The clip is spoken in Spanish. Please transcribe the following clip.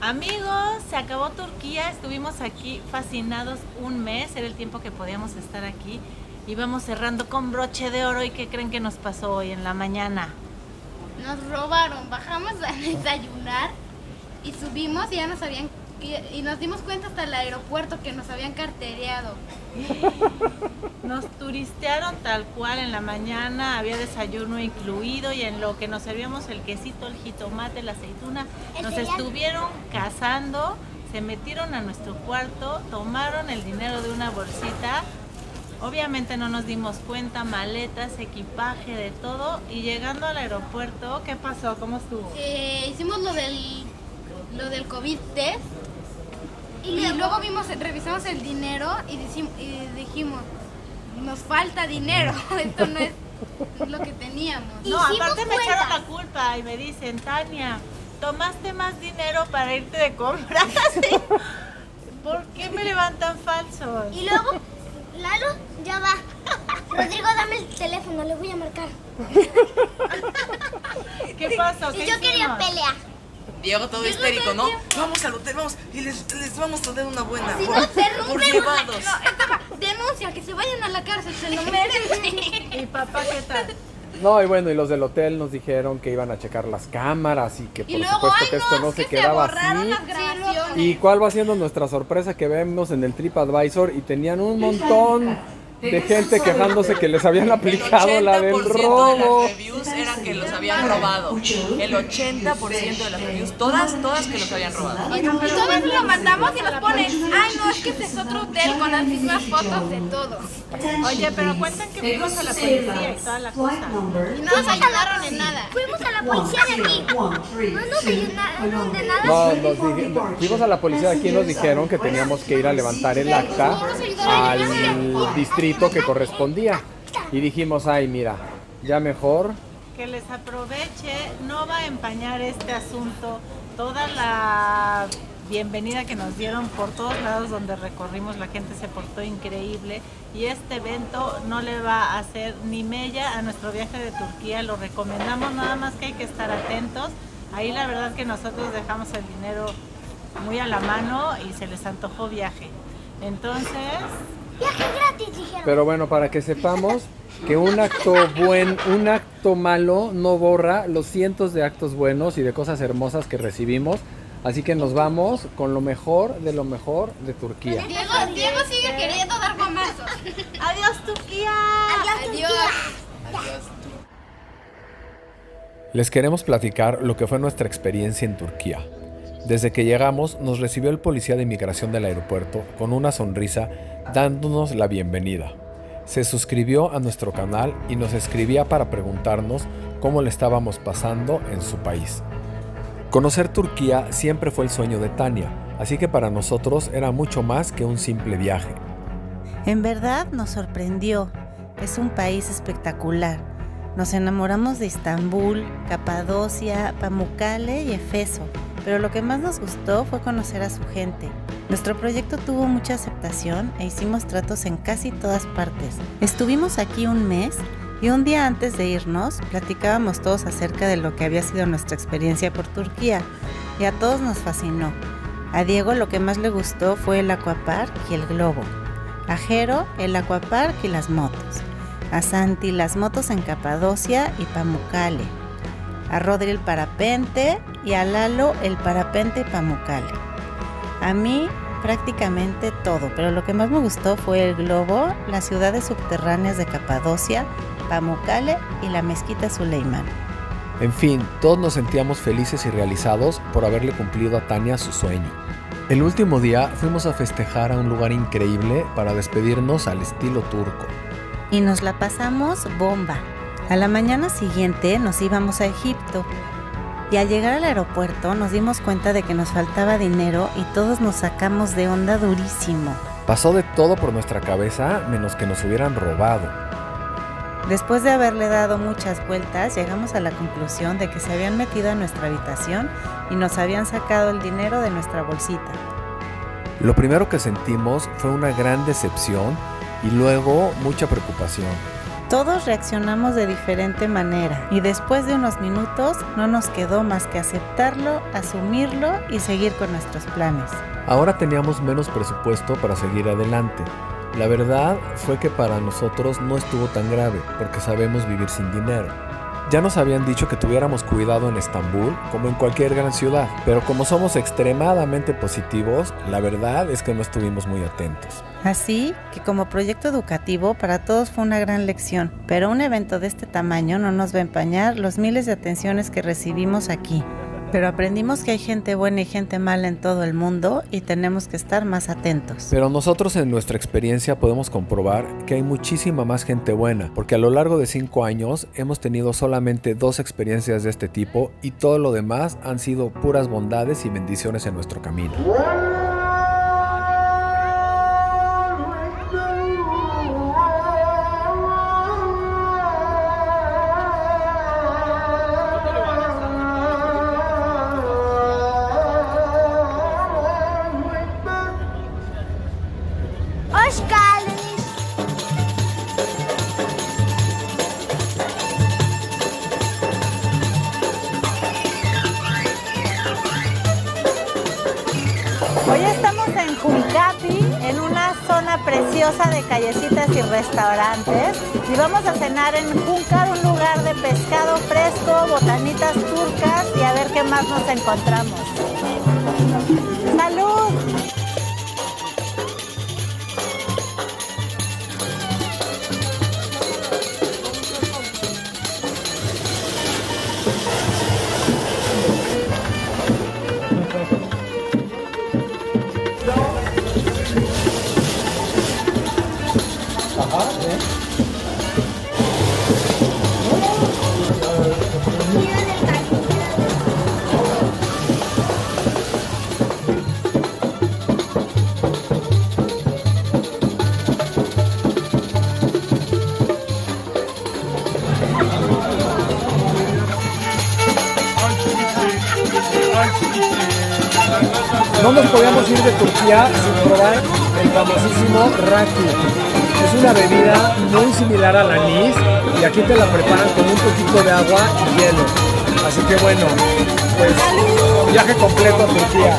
Amigos, se acabó Turquía, estuvimos aquí fascinados un mes, era el tiempo que podíamos estar aquí. Íbamos cerrando con broche de oro y ¿qué creen que nos pasó hoy en la mañana? Nos robaron, bajamos a desayunar y subimos y ya nos habían y nos dimos cuenta hasta el aeropuerto que nos habían cartereado. Nos turistearon tal cual en la mañana, había desayuno incluido y en lo que nos servíamos el quesito, el jitomate, la aceituna, nos estuvieron cazando, se metieron a nuestro cuarto, tomaron el dinero de una bolsita, obviamente no nos dimos cuenta, maletas, equipaje, de todo, y llegando al aeropuerto, ¿qué pasó? ¿Cómo estuvo? Hicimos lo del COVID test. Y luego revisamos el dinero y dijimos, nos falta dinero, esto no es lo que teníamos. No, aparte me echaron la culpa y me dicen, Tania, tomaste más dinero para irte de compras. ¿Por qué me levantan falsos? Y luego, Lalo, ya va. Rodrigo, dame el teléfono, le voy a marcar. ¿Qué pasó? Y yo quería pelear. Diego todo histérico, ¿no? Vamos al hotel, vamos, y les vamos a dar una buena. Si no se por llevados. Denuncia, que se vayan a la cárcel, se lo merecen. ¿Y papá qué tal? No, y bueno, y los del hotel nos dijeron que iban a checar las cámaras y que por supuesto que esto no se quedaba así. ¿Y cuál va siendo nuestra sorpresa? Que vemos en el TripAdvisor y tenían un montón de gente quejándose que les habían aplicado la del robo. De las reviews eran que los habían robado. El 80% de las reviews, todas que los habían robado. Y todos lo mandamos y nos ponen, ay no, es que este es otro hotel con las mismas fotos de todo. Oye, pero cuentan que fuimos a la policía y toda la cosa. Y no nos ayudaron en nada. Fuimos a la policía de aquí. No nos ayudaron de nada. No, fuimos a la policía de aquí y nos dijeron que teníamos que ir a levantar el acta al distrito que correspondía. Y dijimos, ay, mira, ya mejor. Que les aproveche, no va a empañar este asunto toda la bienvenida que nos dieron por todos lados donde recorrimos, la gente se portó increíble y este evento no le va a hacer ni mella a nuestro viaje de Turquía, lo recomendamos, nada más que hay que estar atentos. Ahí la verdad que nosotros dejamos el dinero muy a la mano y se les antojó viaje. Entonces... Viaje gratis, dijeron. Pero bueno, para que sepamos que un acto malo no borra los cientos de actos buenos y de cosas hermosas que recibimos. Así que nos vamos con lo mejor de Turquía. Diego sigue queriendo dar bombazos. ¡Adiós, Turquía! Adiós. Les queremos platicar lo que fue nuestra experiencia en Turquía. Desde que llegamos, nos recibió el policía de inmigración del aeropuerto con una sonrisa, dándonos la bienvenida. Se suscribió a nuestro canal y nos escribía para preguntarnos cómo le estábamos pasando en su país. Conocer Turquía siempre fue el sueño de Tania, así que para nosotros era mucho más que un simple viaje. En verdad nos sorprendió. Es un país espectacular. Nos enamoramos de Estambul, Capadocia, Pamukkale y Éfeso. Pero lo que más nos gustó fue conocer a su gente. Nuestro proyecto tuvo mucha aceptación e hicimos tratos en casi todas partes. Estuvimos aquí un mes y un día antes de irnos platicábamos todos acerca de lo que había sido nuestra experiencia por Turquía y a todos nos fascinó. A Diego lo que más le gustó fue el aquapark y el globo. A Jero el aquapark y las motos. A Santi las motos en Capadocia y Pamukkale. A Rodri el parapente y a Lalo el parapente y Pamukkale. A mí prácticamente todo, pero lo que más me gustó fue el globo, las ciudades subterráneas de Capadocia, Pamukkale y la mezquita Suleimán. En fin, todos nos sentíamos felices y realizados por haberle cumplido a Tania su sueño. El último día fuimos a festejar a un lugar increíble para despedirnos al estilo turco. Y nos la pasamos bomba. A la mañana siguiente nos íbamos a Egipto. Y al llegar al aeropuerto nos dimos cuenta de que nos faltaba dinero y todos nos sacamos de onda durísimo. Pasó de todo por nuestra cabeza menos que nos hubieran robado. Después de haberle dado muchas vueltas, llegamos a la conclusión de que se habían metido a nuestra habitación y nos habían sacado el dinero de nuestra bolsita. Lo primero que sentimos fue una gran decepción y luego mucha preocupación. Todos reaccionamos de diferente manera y después de unos minutos no nos quedó más que aceptarlo, asumirlo y seguir con nuestros planes. Ahora teníamos menos presupuesto para seguir adelante. La verdad fue que para nosotros no estuvo tan grave, porque sabemos vivir sin dinero. Ya nos habían dicho que tuviéramos cuidado en Estambul, como en cualquier gran ciudad, pero como somos extremadamente positivos, la verdad es que no estuvimos muy atentos. Así que como proyecto educativo para todos fue una gran lección, pero un evento de este tamaño no nos va a empañar los miles de atenciones que recibimos aquí. Pero aprendimos que hay gente buena y gente mala en todo el mundo y tenemos que estar más atentos. Pero nosotros en nuestra experiencia podemos comprobar que hay muchísima más gente buena, porque a lo largo de 5 años hemos tenido solamente 2 experiencias de este tipo y todo lo demás han sido puras bondades y bendiciones en nuestro camino. Hoş geldiniz. Hoy estamos en Juncapi, en una zona preciosa de callecitas y restaurantes, y vamos a cenar en Juncar, un lugar de pescado fresco, botanitas turcas y a ver qué más nos encontramos. ¡Salud! No nos podíamos ir de Turquía sin probar el famosísimo rakı. Es una bebida muy similar al anís y aquí te la preparan con un poquito de agua y hielo. Así que bueno, pues viaje completo a Turquía.